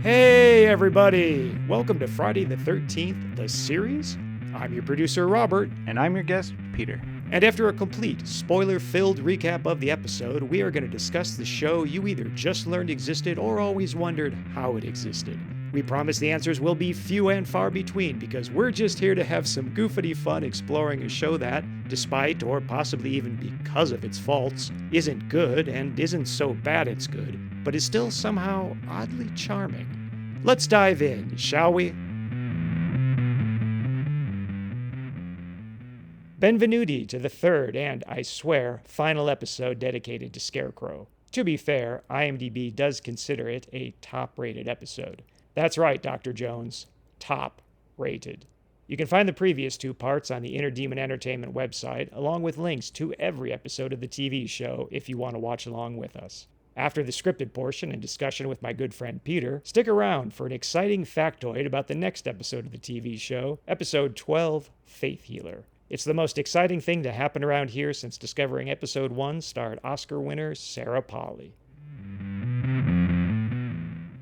Hey everybody! Welcome to Friday the 13th, the series. I'm your producer, Robert. And I'm your guest, Peter. And after a complete, spoiler-filled recap of the episode, we are going to discuss the show you either just learned existed or always wondered how it existed. We promise the answers will be few and far between because we're just here to have some goofity fun exploring a show that, despite or possibly even because of its faults, isn't good and isn't so bad it's good, but is still somehow oddly charming. Let's dive in, shall we? Benvenuti to the third and, I swear, final episode dedicated to Scarecrow. To be fair, IMDb does consider it a top-rated episode. That's right, Dr. Jones. Top-rated. You can find the previous two parts on the Inner Demon Entertainment website, along with links to every episode of the TV show if you want to watch along with us. After the scripted portion and discussion with my good friend Peter, stick around for an exciting factoid about the next episode of the TV show, episode 12, Faith Healer. It's the most exciting thing to happen around here since discovering episode 1 starred Oscar winner Sarah Polley.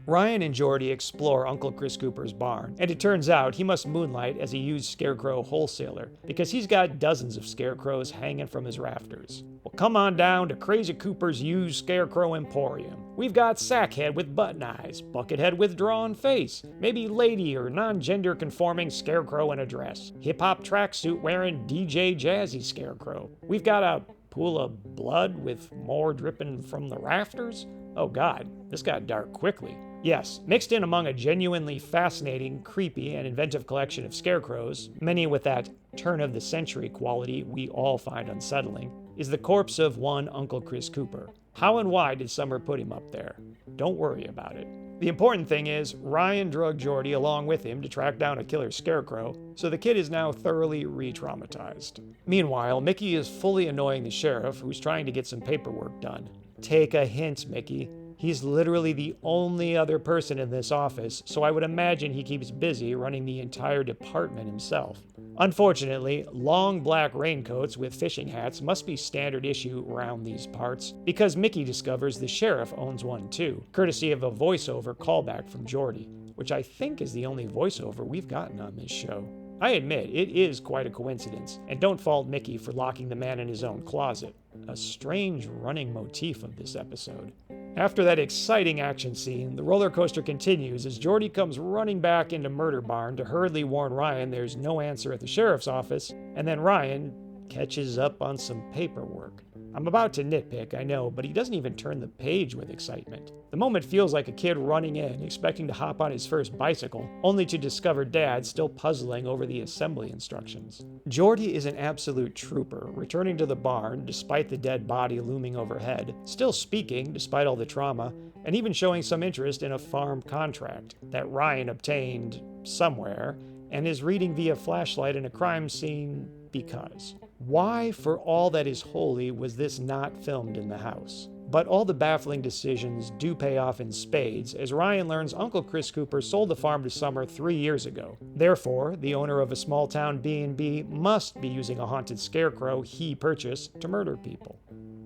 Ryan and Geordi explore Uncle Chris Cooper's barn, and it turns out he must moonlight as a used Scarecrow wholesaler, because he's got dozens of Scarecrows hanging from his rafters. Well, come on down to Crazy Cooper's used Scarecrow Emporium. We've got Sackhead with button eyes, Buckethead with drawn face, maybe lady or non-gender conforming Scarecrow in a dress, hip-hop tracksuit wearing DJ Jazzy Scarecrow. We've got a pool of blood with more dripping from the rafters. Oh god, this got dark quickly. Yes, mixed in among a genuinely fascinating, creepy, and inventive collection of scarecrows, many with that turn-of-the-century quality we all find unsettling, is the corpse of one Uncle Chris Cooper. How and why did Summer put him up there? Don't worry about it. The important thing is, Ryan drugged Geordi along with him to track down a killer scarecrow, so the kid is now thoroughly re-traumatized. Meanwhile, Mickey is fully annoying the sheriff, who's trying to get some paperwork done. Take a hint, Mickey. He's literally the only other person in this office, so I would imagine he keeps busy running the entire department himself. Unfortunately, long black raincoats with fishing hats must be standard issue around these parts, because Mickey discovers the sheriff owns one too, courtesy of a voiceover callback from Geordi, which I think is the only voiceover we've gotten on this show. I admit, it is quite a coincidence, and don't fault Mickey for locking the man in his own closet. A strange running motif of this episode. After that exciting action scene, the roller coaster continues as Geordi comes running back into Murder Barn to hurriedly warn Ryan there's no answer at the sheriff's office, and then Ryan catches up on some paperwork. I'm about to nitpick, I know, but he doesn't even turn the page with excitement. The moment feels like a kid running in, expecting to hop on his first bicycle, only to discover Dad still puzzling over the assembly instructions. Geordi is an absolute trooper, returning to the barn despite the dead body looming overhead, still speaking despite all the trauma, and even showing some interest in a farm contract that Ryan obtained somewhere, and is reading via flashlight in a crime scene because. Why, for all that is holy, was this not filmed in the house? But all the baffling decisions do pay off in spades, as Ryan learns Uncle Chris Cooper sold the farm to Summer 3 years ago. Therefore, the owner of a small-town B&B must be using a haunted scarecrow he purchased to murder people.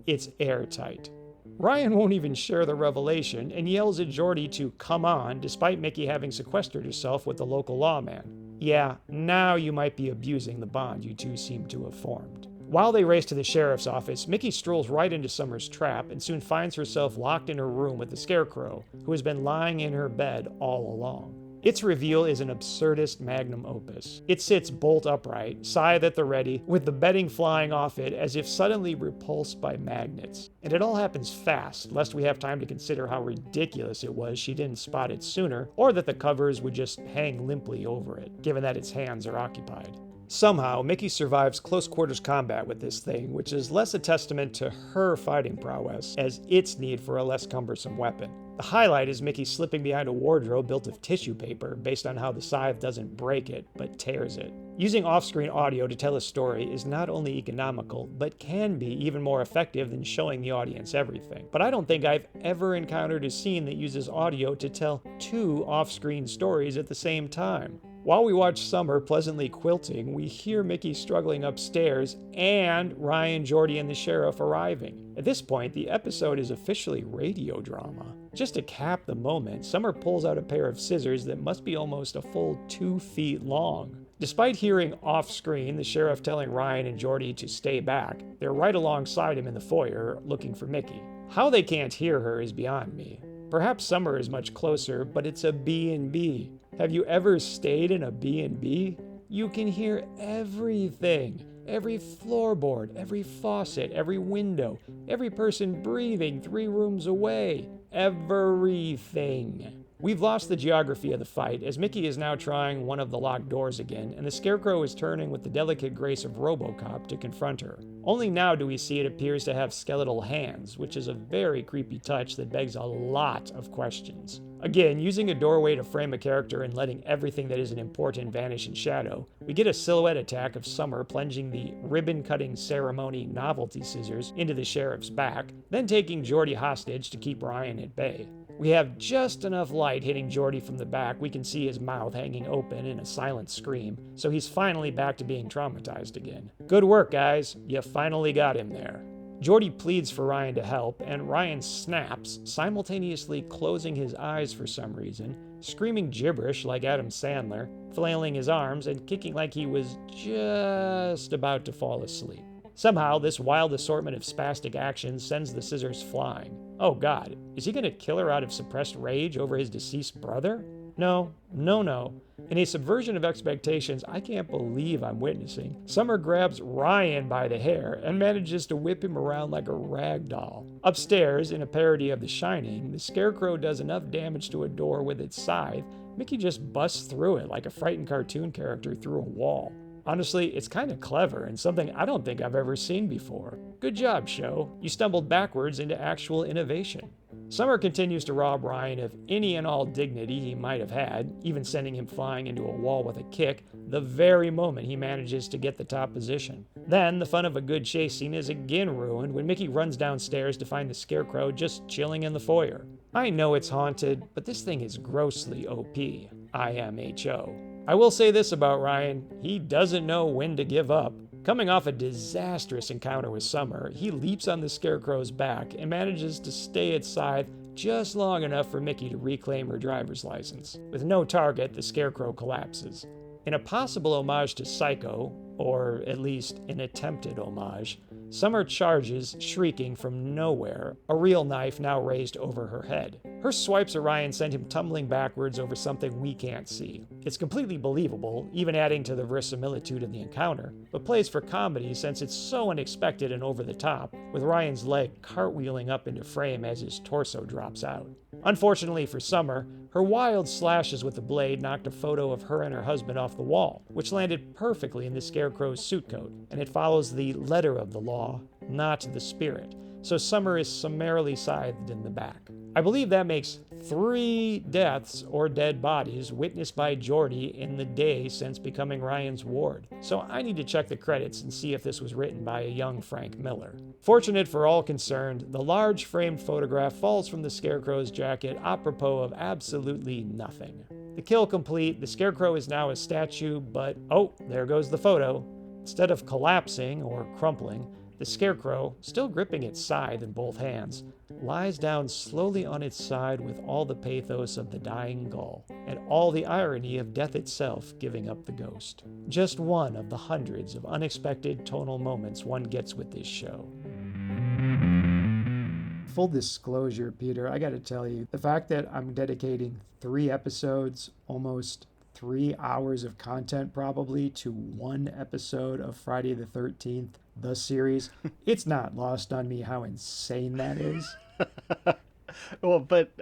It's airtight. Ryan won't even share the revelation and yells at Geordi to come on, despite Mickey having sequestered herself with the local lawman. Yeah, now you might be abusing the bond you two seem to have formed. While they race to the sheriff's office, Mickey strolls right into Summer's trap and soon finds herself locked in her room with the scarecrow, who has been lying in her bed all along. Its reveal is an absurdist magnum opus. It sits bolt upright, scythe at the ready, with the bedding flying off it as if suddenly repulsed by magnets. And it all happens fast, lest we have time to consider how ridiculous it was she didn't spot it sooner, or that the covers would just hang limply over it, given that its hands are occupied. Somehow, Mickey survives close quarters combat with this thing, which is less a testament to her fighting prowess as its need for a less cumbersome weapon. The highlight is Mickey slipping behind a wardrobe built of tissue paper based on how the scythe doesn't break it, but tears it. Using off-screen audio to tell a story is not only economical, but can be even more effective than showing the audience everything. But I don't think I've ever encountered a scene that uses audio to tell two off-screen stories at the same time. While we watch Summer pleasantly quilting, we hear Mickey struggling upstairs and Ryan, Geordi, and the sheriff arriving. At this point, the episode is officially radio drama. Just to cap the moment, Summer pulls out a pair of scissors that must be almost a full 2 feet long. Despite hearing off-screen the sheriff telling Ryan and Geordi to stay back, they're right alongside him in the foyer looking for Mickey. How they can't hear her is beyond me. Perhaps Summer is much closer, but it's a B&B. Have you ever stayed in a B&B? You can hear everything. Every floorboard, every faucet, every window, every person breathing 3 rooms away. Everything. We've lost the geography of the fight, as Mickey is now trying one of the locked doors again, and the Scarecrow is turning with the delicate grace of RoboCop to confront her. Only now do we see it appears to have skeletal hands, which is a very creepy touch that begs a lot of questions. Again, using a doorway to frame a character and letting everything that isn't important vanish in shadow, we get a silhouette attack of Summer plunging the ribbon-cutting ceremony novelty scissors into the sheriff's back, then taking Geordi hostage to keep Ryan at bay. We have just enough light hitting Geordi from the back we can see his mouth hanging open in a silent scream, so he's finally back to being traumatized again. Good work, guys. You finally got him there. Geordi pleads for Ryan to help, and Ryan snaps, simultaneously closing his eyes for some reason, screaming gibberish like Adam Sandler, flailing his arms, and kicking like he was just about to fall asleep. Somehow, this wild assortment of spastic actions sends the scissors flying. Oh god, is he going to kill her out of suppressed rage over his deceased brother? No. In a subversion of expectations I can't believe I'm witnessing, Summer grabs Ryan by the hair and manages to whip him around like a rag doll. Upstairs, in a parody of The Shining, the Scarecrow does enough damage to a door with its scythe, Mickey just busts through it like a frightened cartoon character through a wall. Honestly, it's kind of clever and something I don't think I've ever seen before. Good job, show. You stumbled backwards into actual innovation. Summer continues to rob Ryan of any and all dignity he might have had, even sending him flying into a wall with a kick the very moment he manages to get the top position. Then, the fun of a good chase scene is again ruined when Mickey runs downstairs to find the Scarecrow just chilling in the foyer. I know it's haunted, but this thing is grossly OP. IMHO. I will say this about Ryan, he doesn't know when to give up. Coming off a disastrous encounter with Summer, he leaps on the Scarecrow's back and manages to stay at scythe just long enough for Mickey to reclaim her driver's license. With no target, the Scarecrow collapses. In a possible homage to Psycho, or at least an attempted homage, Summer charges, shrieking from nowhere, a real knife now raised over her head. Her swipes at Ryan send him tumbling backwards over something we can't see. It's completely believable, even adding to the verisimilitude of the encounter, but plays for comedy since it's so unexpected and over the top, with Ryan's leg cartwheeling up into frame as his torso drops out. Unfortunately for Summer, her wild slashes with the blade knocked a photo of her and her husband off the wall, which landed perfectly in the Scarecrow's suit coat, and it follows the letter of the law, not the spirit, so Summer is summarily scythed in the back. I believe that makes 3 deaths or dead bodies witnessed by Geordi in the day since becoming Ryan's ward, so I need to check the credits and see if this was written by a young Frank Miller. Fortunate for all concerned, the large framed photograph falls from the Scarecrow's jacket apropos of absolutely nothing. The kill complete, the Scarecrow is now a statue, but oh, there goes the photo. Instead of collapsing or crumpling, the Scarecrow, still gripping its scythe in both hands, lies down slowly on its side with all the pathos of the dying gull, and all the irony of death itself giving up the ghost. Just one of the hundreds of unexpected tonal moments one gets with this show. Full disclosure, Peter, I gotta tell you, the fact that I'm dedicating 3 episodes, almost 3 hours of content probably, to 1 episode of Friday the 13th, the series, it's not lost on me how insane that is. Well, but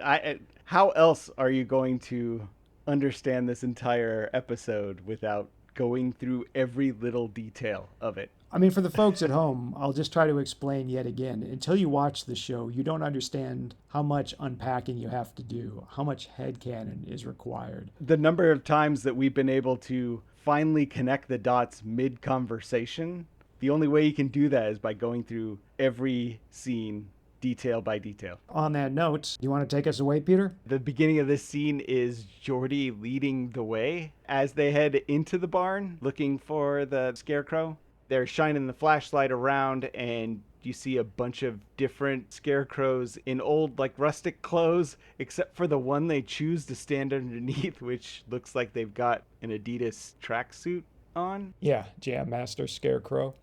how else are you going to understand this entire episode without going through every little detail of it? I mean, for the folks at home, I'll just try to explain yet again. Until you watch the show, you don't understand how much unpacking you have to do, how much headcanon is required. The number of times that we've been able to finally connect the dots mid-conversation, the only way you can do that is by going through every scene detail by detail. On that note, do you want to take us away, Peter? The beginning of this scene is Jordy leading the way as they head into the barn looking for the Scarecrow. They're shining the flashlight around, and you see a bunch of different scarecrows in old, like, rustic clothes, except for the one they choose to stand underneath, which looks like they've got an Adidas tracksuit on. Yeah, Jam Master Scarecrow.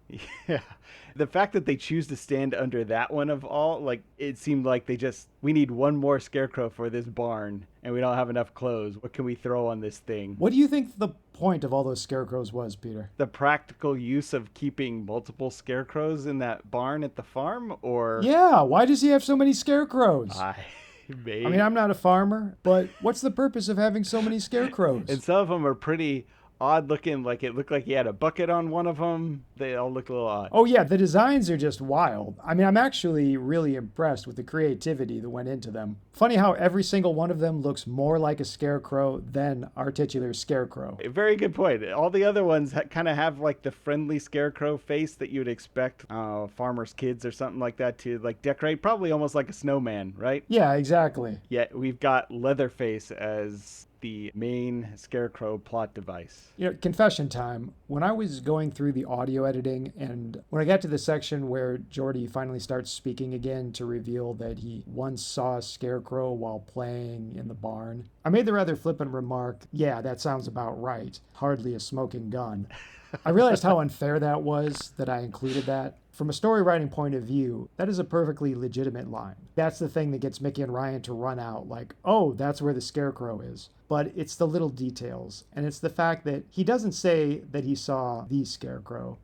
Yeah. The fact that they choose to stand under that one of all, like, it seemed like we need one more scarecrow for this barn, and we don't have enough clothes. What can we throw on this thing? What do you think the point of all those scarecrows was, Peter? The practical use of keeping multiple scarecrows in that barn at the farm, or... Yeah, why does he have so many scarecrows? Maybe. I mean, I'm not a farmer, but what's the purpose of having so many scarecrows? And some of them are pretty odd looking, like it looked like he had a bucket on one of them. They all look a little odd. Oh yeah, the designs are just wild. I mean, I'm actually really impressed with the creativity that went into them. Funny how every single one of them looks more like a scarecrow than our titular scarecrow. Very good point. All the other ones kind of have like the friendly scarecrow face that you would expect farmers' kids or something like that to like decorate, probably almost like a snowman, right? Yeah, exactly. Yet we've got Leatherface as the main scarecrow plot device. You know, confession time. When I was going through the audio editing and when I got to the section where Jordy finally starts speaking again to reveal that he once saw a scarecrow while playing in the barn, I made the rather flippant remark, yeah, that sounds about right. Hardly a smoking gun. I realized how unfair that was that I included that. From a story writing point of view, that is a perfectly legitimate line. That's the thing that gets Mickey and Ryan to run out like, oh, that's where the scarecrow is. But it's the little details. And it's the fact that he doesn't say that he saw the scarecrow.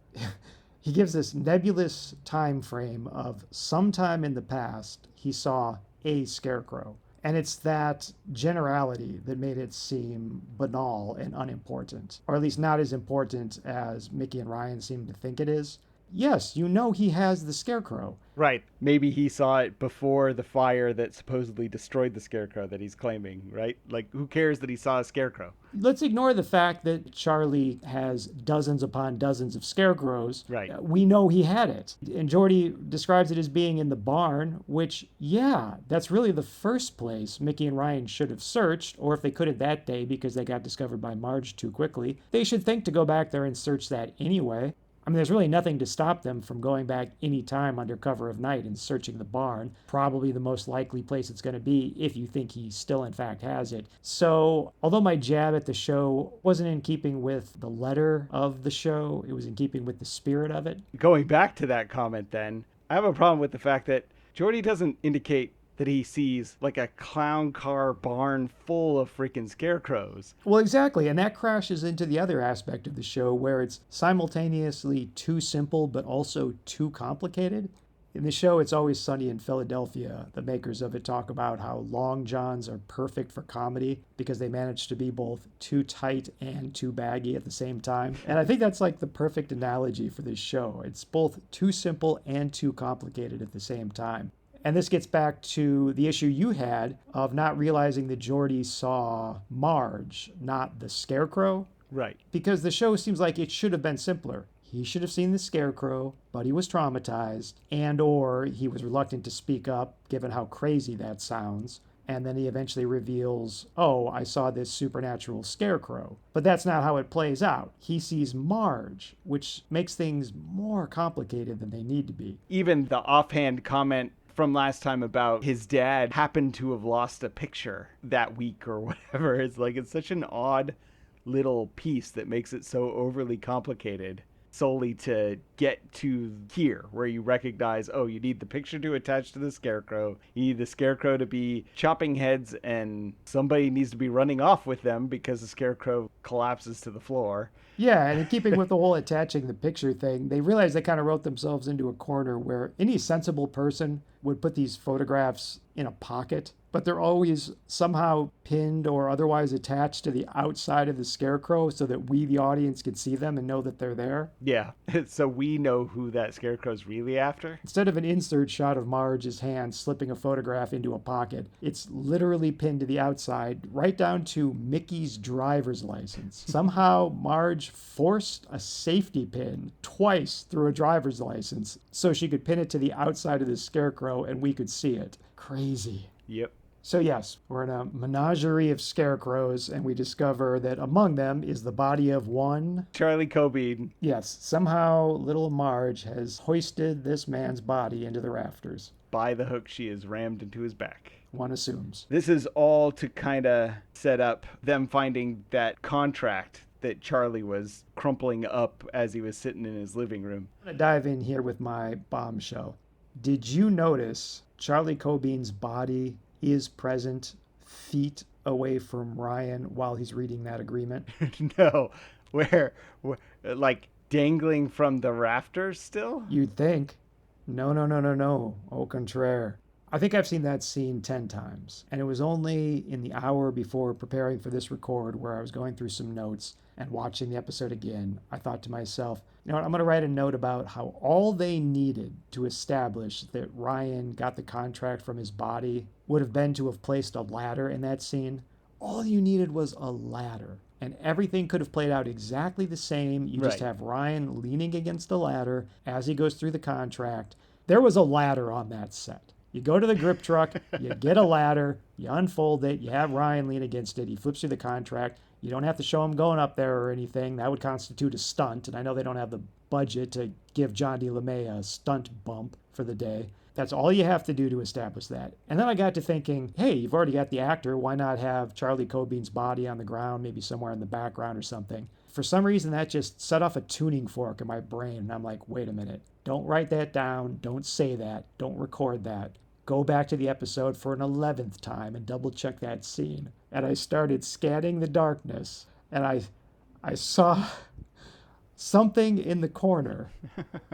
He gives this nebulous time frame of sometime in the past, he saw a scarecrow. And it's that generality that made it seem banal and unimportant, or at least not as important as Mickey and Ryan seem to think it is. Yes, you know he has the scarecrow. Right. Maybe he saw it before the fire that supposedly destroyed the scarecrow that he's claiming, right? Like, who cares that he saw a scarecrow? Let's ignore the fact that Charlie has dozens upon dozens of scarecrows. Right. We know he had it. And Jordy describes it as being in the barn, which, yeah, that's really the first place Mickey and Ryan should have searched, or if they couldn't that day because they got discovered by Marge too quickly, they should think to go back there and search that anyway. I mean, there's really nothing to stop them from going back any time under cover of night and searching the barn. Probably the most likely place it's going to be if you think he still in fact has it. So, although my jab at the show wasn't in keeping with the letter of the show, it was in keeping with the spirit of it. Going back to that comment then, I have a problem with the fact that Jordy doesn't indicate that he sees like a clown car barn full of freaking scarecrows. Well, exactly. And that crashes into the other aspect of the show where it's simultaneously too simple but also too complicated. In the show, It's Always Sunny in Philadelphia, the makers of it talk about how long johns are perfect for comedy because they manage to be both too tight and too baggy at the same time. And I think that's like the perfect analogy for this show. It's both too simple and too complicated at the same time. And this gets back to the issue you had of not realizing that Jordy saw Marge, not the Scarecrow. Right. Because the show seems like it should have been simpler. He should have seen the Scarecrow, but he was traumatized, and or he was reluctant to speak up, given how crazy that sounds. And then he eventually reveals, oh, I saw this supernatural scarecrow. But that's not how it plays out. He sees Marge, which makes things more complicated than they need to be. Even the offhand comment from last time about his dad happened to have lost a picture that week or whatever. It's like, it's such an odd little piece that makes it so overly complicated solely to get to here where you recognize, oh, you need the picture to attach to the scarecrow. You need the scarecrow to be chopping heads and somebody needs to be running off with them because the scarecrow collapses to the floor. Yeah, and in keeping with the whole attaching the picture thing, they realized they kind of wrote themselves into a corner where any sensible person would put these photographs in a pocket but they're always somehow pinned or otherwise attached to the outside of the Scarecrow so that we, the audience, can see them and know that they're there. Yeah, so we know who that Scarecrow's really after. Instead of an insert shot of Marge's hand slipping a photograph into a pocket, it's literally pinned to the outside, right down to Mickey's driver's license. Somehow, Marge forced a safety pin twice through a driver's license so she could pin it to the outside of the Scarecrow and we could see it. Crazy. Yep. So yes, we're in a menagerie of scarecrows, and we discover that among them is the body of one Charlie Cobean. Yes, somehow little Marge has hoisted this man's body into the rafters. By the hook she is rammed into his back. One assumes. This is all to kind of set up them finding that contract that Charlie was crumpling up as he was sitting in his living room. I'm going to dive in here with my bombshell. Did you notice Charlie Cobean's body is present feet away from Ryan while he's reading that agreement? No, where, like dangling from the rafters still? You'd think. No. Au contraire. I think I've seen that scene 10 times, and it was only in the hour before preparing for this record where I was going through some notes and watching the episode again. I thought to myself, you know what, I'm going to write a note about how all they needed to establish that Ryan got the contract from his body would have been to have placed a ladder in that scene. All you needed was a ladder, and everything could have played out exactly the same. You just Right. have Ryan leaning against the ladder as he goes through the contract. There was a ladder on that set. You go to the grip truck, you get a ladder, you unfold it, you have Ryan lean against it, he flips through the contract. You don't have to show him going up there or anything. That would constitute a stunt, and I know they don't have the budget to give John D. LeMay a stunt bump for the day. That's all you have to do to establish that. And then I got to thinking, hey, you've already got the actor. Why not have Charlie Cobean's body on the ground, maybe somewhere in the background or something? For some reason, that just set off a tuning fork in my brain. And I'm like, wait a minute. Don't write that down. Don't say that. Don't record that. Go back to the episode for an 11th time and double check that scene. And I started scanning the darkness, and I saw something in the corner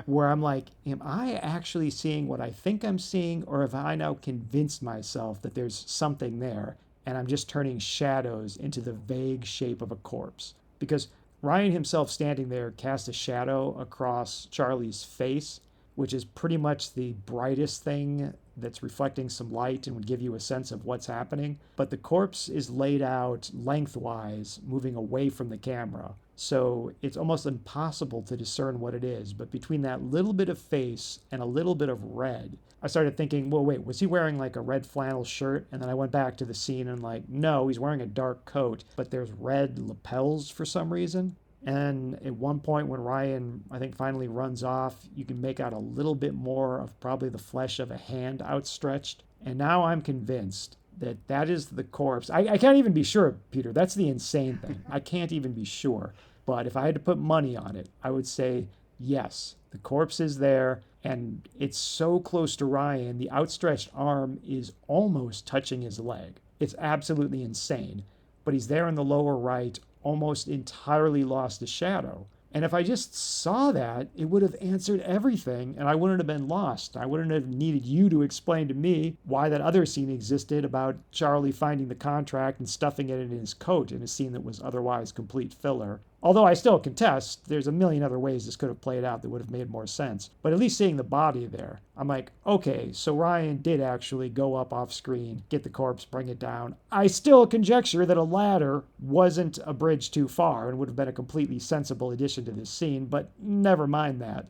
where I'm like, am I actually seeing what I think I'm seeing, or have I now convinced myself that there's something there and I'm just turning shadows into the vague shape of a corpse? Because Ryan himself standing there cast a shadow across Charlie's face, which is pretty much the brightest thing that's reflecting some light and would give you a sense of what's happening. But the corpse is laid out lengthwise, moving away from the camera. So it's almost impossible to discern what it is. But between that little bit of face and a little bit of red, I started thinking, well, wait, was he wearing like a red flannel shirt? And then I went back to the scene and like, no, he's wearing a dark coat, but there's red lapels for some reason. And at one point when Ryan, I think, finally runs off, you can make out a little bit more of probably the flesh of a hand outstretched. And now I'm convinced that that is the corpse. I can't even be sure, Peter. That's the insane thing. I can't even be sure. But if I had to put money on it, I would say, yes, the corpse is there. And it's so close to Ryan, the outstretched arm is almost touching his leg. It's absolutely insane. But he's there in the lower right, almost entirely lost the shadow. And if I just saw that, it would have answered everything, and I wouldn't have been lost. I wouldn't have needed you to explain to me why that other scene existed about Charlie finding the contract and stuffing it in his coat in a scene that was otherwise complete filler. Although I still contest, there's a million other ways this could have played out that would have made more sense. But at least seeing the body there, I'm like, okay, so Ryan did actually go up off screen, get the corpse, bring it down. I still conjecture that a ladder wasn't a bridge too far and would have been a completely sensible addition to this scene, but never mind that.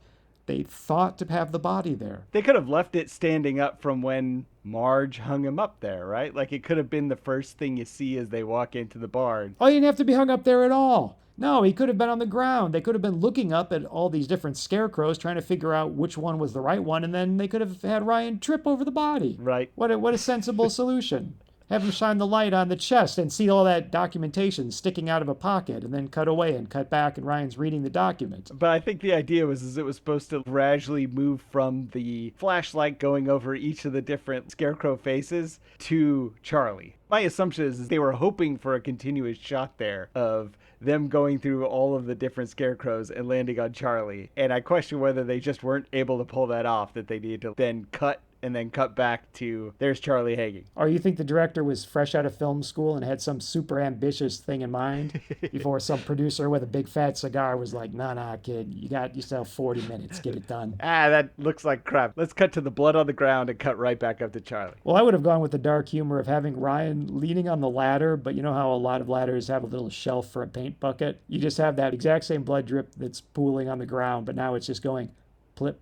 They thought to have the body there. They could have left it standing up from when Marge hung him up there, right? Like it could have been the first thing you see as they walk into the barn. Oh, he didn't have to be hung up there at all. No, he could have been on the ground. They could have been looking up at all these different scarecrows trying to figure out which one was the right one, and then they could have had Ryan trip over the body. Right. What a sensible solution. Have him shine the light on the chest and see all that documentation sticking out of a pocket, and then cut away and cut back, and Ryan's reading the document. But I think the idea was it was supposed to gradually move from the flashlight going over each of the different scarecrow faces to Charlie. My assumption is they were hoping for a continuous shot there of them going through all of the different scarecrows and landing on Charlie. And I question whether they just weren't able to pull that off, that they needed to then cut and then cut back to there's Charlie hanging. Or you think the director was fresh out of film school and had some super ambitious thing in mind before some producer with a big fat cigar was like, nah, kid, you got yourself 40 minutes, get it done. That looks like crap. Let's cut to the blood on the ground and cut right back up to Charlie. Well, I would have gone with the dark humor of having Ryan leaning on the ladder, but you know how a lot of ladders have a little shelf for a paint bucket? You just have that exact same blood drip that's pooling on the ground, but now it's just going plip,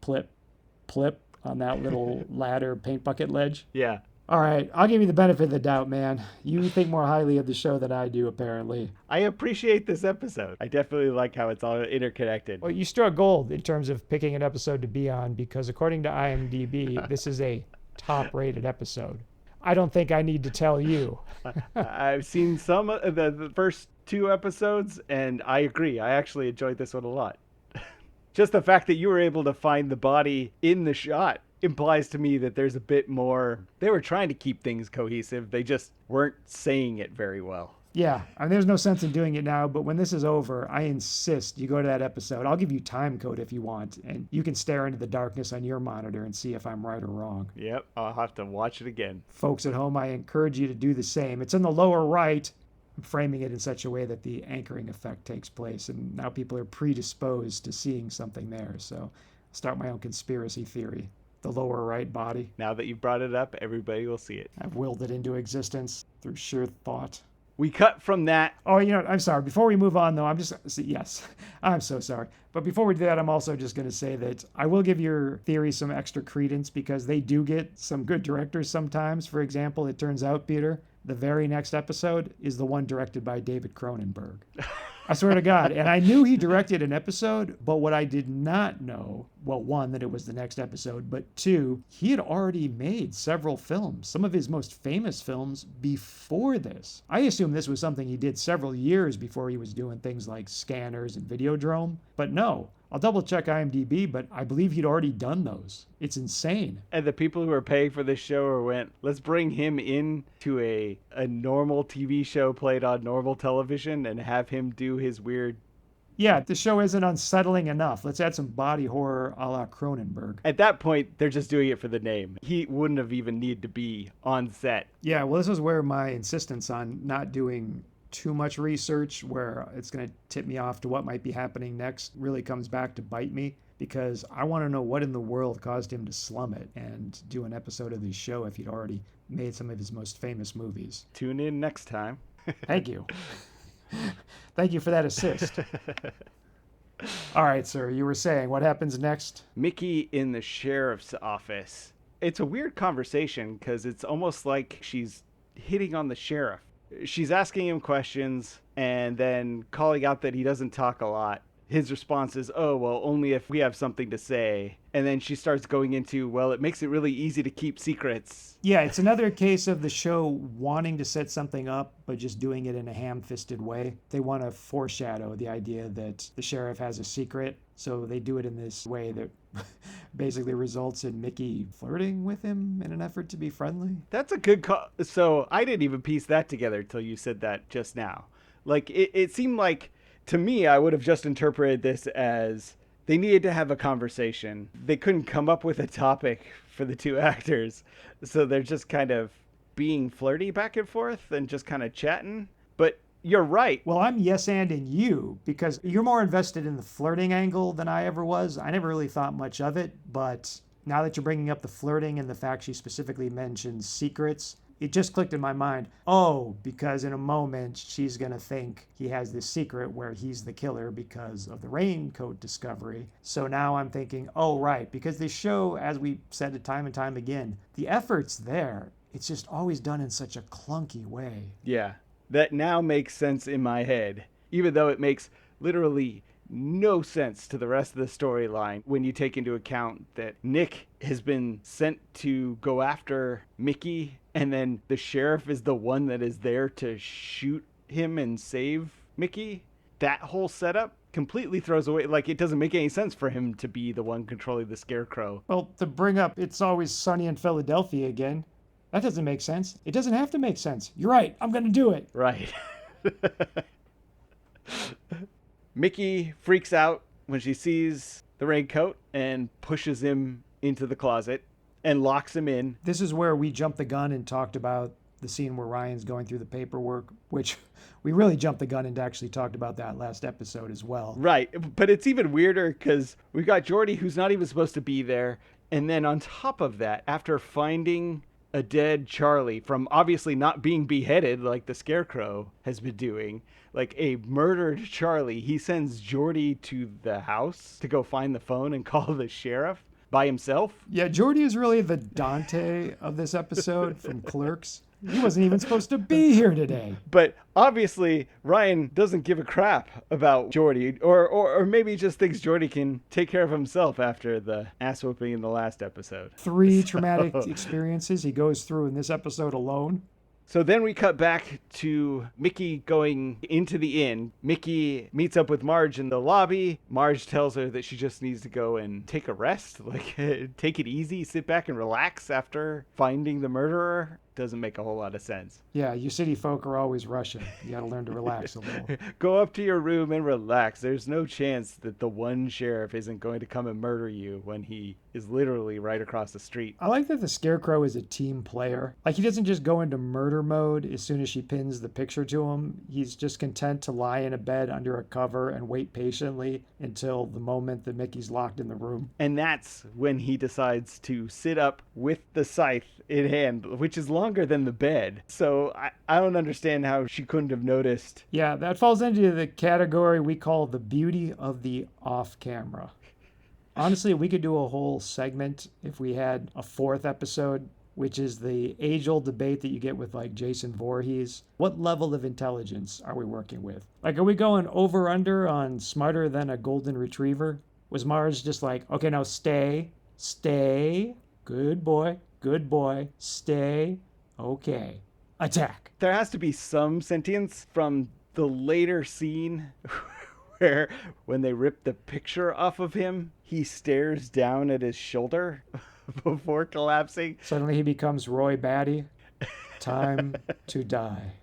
plip, plip on that little ladder paint bucket ledge. Yeah. All right, I'll give you the benefit of the doubt, man. You think more highly of the show than I do, apparently. I appreciate this episode. I definitely like how it's all interconnected. Well, you struck gold in terms of picking an episode to be on because according to IMDb, this is a top-rated episode. I don't think I need to tell you. I've seen some of the first 2 episodes, and I agree. I actually enjoyed this one a lot. Just the fact that you were able to find the body in the shot implies to me that there's a bit more. They were trying to keep things cohesive. They just weren't saying it very well. Yeah, I mean, there's no sense in doing it now, but when this is over, I insist you go to that episode. I'll give you time code if you want, and you can stare into the darkness on your monitor and see if I'm right or wrong. Yep, I'll have to watch it again. Folks at home, I encourage you to do the same. It's in the lower right. I'm framing it in such a way that the anchoring effect takes place, and now people are predisposed to seeing something there. So I'll start my own conspiracy theory. The lower right body. Now that you've brought it up, everybody will see it. I've willed it into existence through sheer thought. We cut from that. Oh, you know, I'm sorry. Before we move on, though, yes, I'm so sorry. But before we do that, I'm also just going to say that I will give your theory some extra credence because they do get some good directors sometimes. For example, it turns out, Peter, the very next episode is the one directed by David Cronenberg. I swear to God. And I knew he directed an episode, but what I did not know, well, one, that it was the next episode, but two, he had already made several films, some of his most famous films before this. I assumed this was something he did several years before he was doing things like Scanners and Videodrome, but no. I'll double check IMDb, but I believe he'd already done those. It's insane. And the people who are paying for this show went, let's bring him in to a normal TV show played on normal television and have him do his weird... Yeah, the show isn't unsettling enough. Let's add some body horror a la Cronenberg. At that point, they're just doing it for the name. He wouldn't have even needed to be on set. Yeah, well, this is where my insistence on not doing too much research where it's going to tip me off to what might be happening next really comes back to bite me because I want to know what in the world caused him to slum it and do an episode of this show if he'd already made some of his most famous movies. Tune in next time. Thank you. Thank you for that assist. All right, sir, you were saying what happens next? Mickey in the sheriff's office. It's a weird conversation because it's almost like she's hitting on the sheriff. She's asking him questions and then calling out that he doesn't talk a lot. His response is, oh, well, only if we have something to say. And then she starts going into, well, it makes it really easy to keep secrets. Yeah, it's another case of the show wanting to set something up, but just doing it in a ham-fisted way. They want to foreshadow the idea that the sheriff has a secret, so they do it in this way that basically results in Mickey flirting with him in an effort to be friendly. That's a good call. So I didn't even piece that together till you said that just now. Like, it seemed like, to me, I would have just interpreted this as they needed to have a conversation. They couldn't come up with a topic for the two actors. So they're just kind of being flirty back and forth and just kind of chatting. But you're right. Well, I'm yes-anding you because you're more invested in the flirting angle than I ever was. I never really thought much of it, but now that you're bringing up the flirting and the fact she specifically mentions secrets, it just clicked in my mind. Oh, because in a moment she's going to think he has this secret where he's the killer because of the raincoat discovery. So now I'm thinking, oh, right, because this show, as we said it time and time again, the effort's there. It's just always done in such a clunky way. Yeah, that now makes sense in my head, even though it makes literally no sense to the rest of the storyline when you take into account that Nick has been sent to go after Mickey, and then the sheriff is the one that is there to shoot him and save Mickey. That whole setup completely throws away, like, it doesn't make any sense for him to be the one controlling the Scarecrow. Well, to bring up It's Always Sunny in Philadelphia again, that doesn't make sense. It doesn't have to make sense. You're right. I'm going to do it. Right. Mickey freaks out when she sees the raincoat and pushes him into the closet. and locks him in. This is where we jumped the gun and talked about the scene where Ryan's going through the paperwork, which we really jumped the gun and actually talked about that last episode as well. Right. But it's even weirder because we got Geordi, who's not even supposed to be there. And then on top of that, after finding a dead Charlie from obviously not being beheaded like the Scarecrow has been doing, like a murdered Charlie, he sends Geordi to the house to go find the phone and call the sheriff by himself. Yeah, Geordi is really the Dante of this episode from Clerks. He wasn't even supposed to be here today. But obviously, Ryan doesn't give a crap about Geordi, or maybe he just thinks Geordi can take care of himself after the ass whooping in the last episode. 3 traumatic experiences he goes through in this episode alone. So then we cut back to Mickey going into the inn. Mickey meets up with Marge in the lobby. Marge tells her that she just needs to go and take a rest, like take it easy, sit back and relax after finding the murderer. Doesn't make a whole lot of sense. Yeah, you city folk are always rushing. You got to learn to relax a little. Go up to your room and relax. There's no chance that the one sheriff isn't going to come and murder you when he is literally right across the street. I like that the Scarecrow is a team player. Like, he doesn't just go into murder mode as soon as she pins the picture to him. He's just content to lie in a bed under a cover and wait patiently until the moment that Mickey's locked in the room. And that's when he decides to sit up with the scythe in hand, which is longer than the bed. So I don't understand how she couldn't have noticed. Yeah, that falls into the category we call the beauty of the off-camera. Honestly, we could do a whole segment if we had a 4th episode, which is the age-old debate that you get with like Jason Voorhees. What level of intelligence are we working with? Like, are we going over-under on smarter than a golden retriever? Was Marge just like, okay, now stay, good boy, stay, okay, attack. There has to be some sentience from the later scene where when they rip the picture off of him, he stares down at his shoulder before collapsing. Suddenly he becomes Roy Batty. Time to die.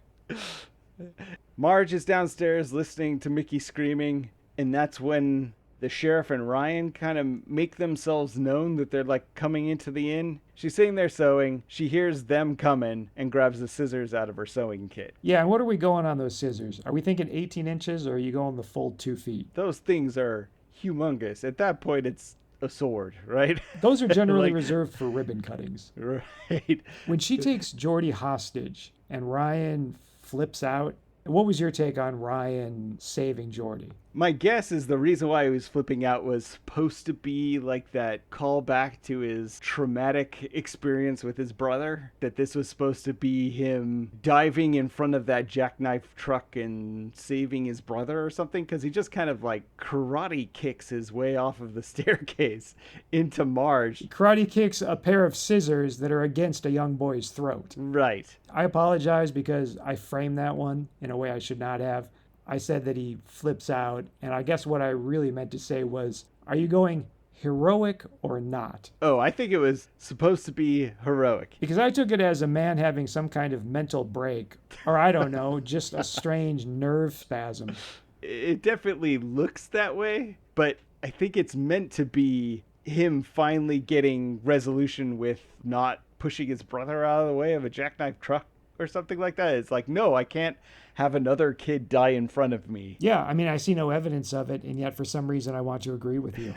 Marge is downstairs listening to Mickey screaming, and that's when the sheriff and Ryan kind of make themselves known that they're like coming into the inn. She's sitting there sewing. She hears them coming and grabs the scissors out of her sewing kit. Yeah, and what are we going on those scissors? Are we thinking 18 inches or are you going the full 2 feet? Those things are humongous. At that point, it's a sword, right? Those are generally reserved for ribbon cuttings. Right. When she takes Geordi hostage and Ryan flips out, what was your take on Ryan saving Geordi? My guess is the reason why he was flipping out was supposed to be like that callback to his traumatic experience with his brother. That this was supposed to be him diving in front of that jackknife truck and saving his brother or something. Because he just kind of like karate kicks his way off of the staircase into Marge. He karate kicks a pair of scissors that are against a young boy's throat. Right. I apologize because I framed that one in a way I should not have. I said that he flips out, and I guess what I really meant to say was, are you going heroic or not? Oh, I think it was supposed to be heroic. Because I took it as a man having some kind of mental break, or I don't know, just a strange nerve spasm. It definitely looks that way, but I think it's meant to be him finally getting resolution with not pushing his brother out of the way of a jackknife truck or something like that. It's like, no, I can't have another kid die in front of me. Yeah, I mean, I see no evidence of it, and yet for some reason I want to agree with you.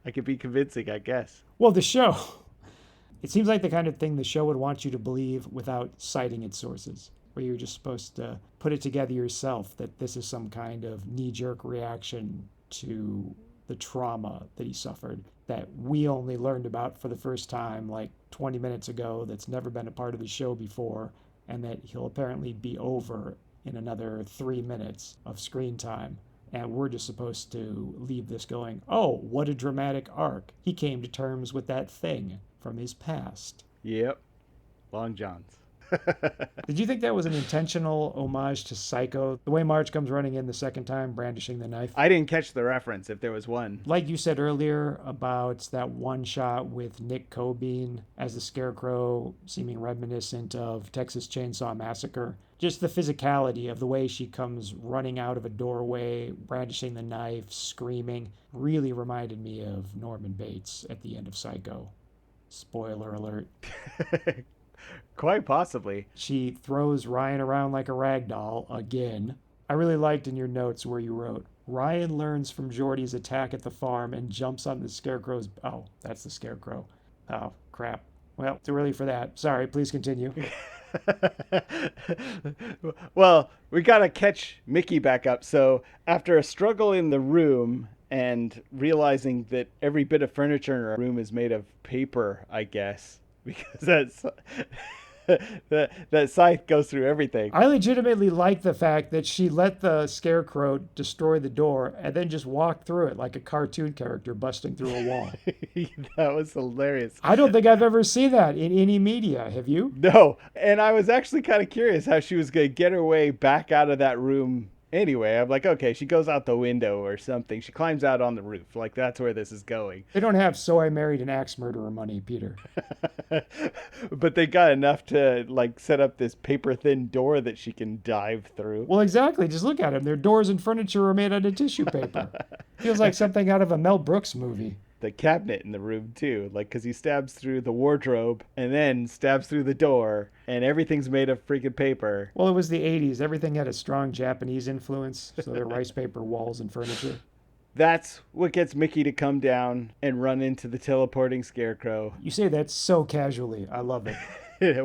I could be convincing, I guess. Well, the show. It seems like the kind of thing the show would want you to believe without citing its sources, where you're just supposed to put it together yourself that this is some kind of knee-jerk reaction to the trauma that he suffered that we only learned about for the first time like 20 minutes ago, that's never been a part of the show before, and that he'll apparently be over in another 3 minutes of screen time. And we're just supposed to leave this going, oh, what a dramatic arc. He came to terms with that thing from his past. Yep. Long Johns. Did you think that was an intentional homage to Psycho? The way Marge comes running in the second time, brandishing the knife? I didn't catch the reference, if there was one. Like you said earlier about that one shot with Nick Cobean as the Scarecrow, seeming reminiscent of Texas Chainsaw Massacre. Just the physicality of the way she comes running out of a doorway, brandishing the knife, screaming, really reminded me of Norman Bates at the end of Psycho. Spoiler alert. Quite possibly. She throws Ryan around like a rag doll again. I really liked in your notes where you wrote, Ryan learns from Geordie's attack at the farm and jumps on the Scarecrow's... Oh, that's the Scarecrow. Oh, crap. Well, too early for that. Sorry, please continue. Well, we gotta catch Mickey back up. So after a struggle in the room and realizing that every bit of furniture in our room is made of paper, I guess, because that's that scythe goes through everything. I legitimately like the fact that she let the Scarecrow destroy the door and then just walked through it like a cartoon character busting through a wall. That was hilarious. I don't think I've ever seen that in any media. Have you? No, and I was actually kind of curious how she was going to get her way back out of that room anyway. I'm like, okay, she goes out the window or something. She climbs out on the roof. Like, that's where this is going. They don't have So I Married an Axe Murderer money, Peter. But they got enough to, like, set up this paper-thin door that she can dive through. Well, exactly. Just look at them. Their doors and furniture are made out of tissue paper. Feels like something out of a Mel Brooks movie. The cabinet in the room too, like, because he stabs through the wardrobe and then stabs through the door, and everything's made of freaking paper. Well, it was the 80s. Everything had a strong Japanese influence, so they're rice paper walls and furniture. That's what gets Mickey to come down and run into the teleporting Scarecrow. You say that so casually. I love it.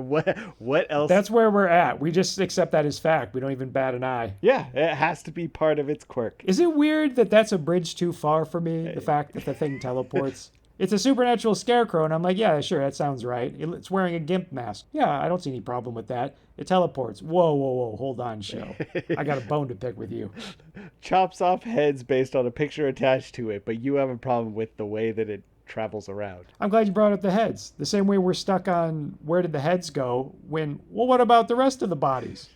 What else? That's where we're at. We just accept that as fact. We don't even bat an eye. Yeah, it has to be part of its quirk. Is it weird that that's a bridge too far for me? The fact that the thing teleports? It's a supernatural Scarecrow, and I'm like, yeah, sure, that sounds right. It's wearing a gimp mask. Yeah, I don't see any problem with that. It teleports. Whoa, hold on, show. I got a bone to pick with you. Chops off heads based on a picture attached to it, but you have a problem with the way that it travels around. I'm glad you brought up the heads. The same way we're stuck on where did the heads go when, well, what about the rest of the bodies?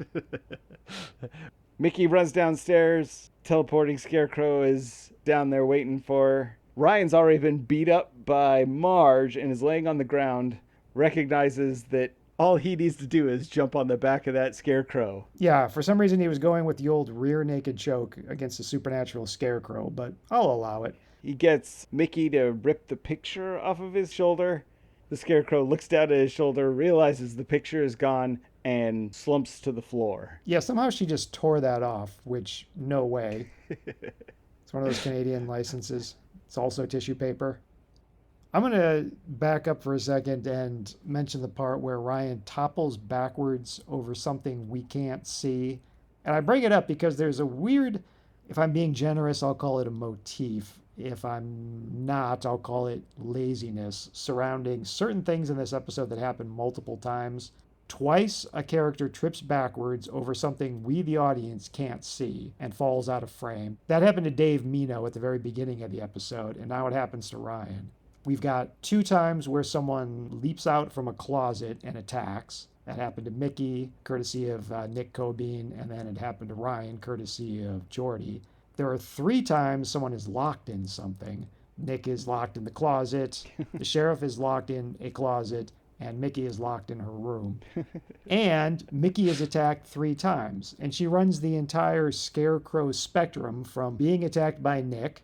Mickey runs downstairs. Teleporting Scarecrow is down there waiting for her. Ryan's already been beat up by Marge and is laying on the ground, recognizes that all he needs to do is jump on the back of that Scarecrow. Yeah, for some reason he was going with the old rear naked choke against the supernatural Scarecrow, but I'll allow it. He gets Mickey to rip the picture off of his shoulder. The Scarecrow looks down at his shoulder, realizes the picture is gone, and slumps to the floor. Yeah, somehow she just tore that off, which, no way. It's one of those Canadian licenses. It's also tissue paper. I'm going to back up for a second and mention the part where Ryan topples backwards over something we can't see. And I bring it up because there's a weird, if I'm being generous, I'll call it a motif. If I'm not, I'll call it laziness surrounding certain things in this episode that happen multiple times. Twice, a character trips backwards over something we, the audience, can't see and falls out of frame. That happened to Dave Mino at the very beginning of the episode, and now it happens to Ryan. We've got 2 times where someone leaps out from a closet and attacks. That happened to Mickey, courtesy of Nick Cobean, and then it happened to Ryan, courtesy of Geordie. There are 3 times someone is locked in something. Nick is locked in the closet, the sheriff is locked in a closet, and Mickey is locked in her room. And Mickey is attacked 3 times, and she runs the entire Scarecrow spectrum from being attacked by Nick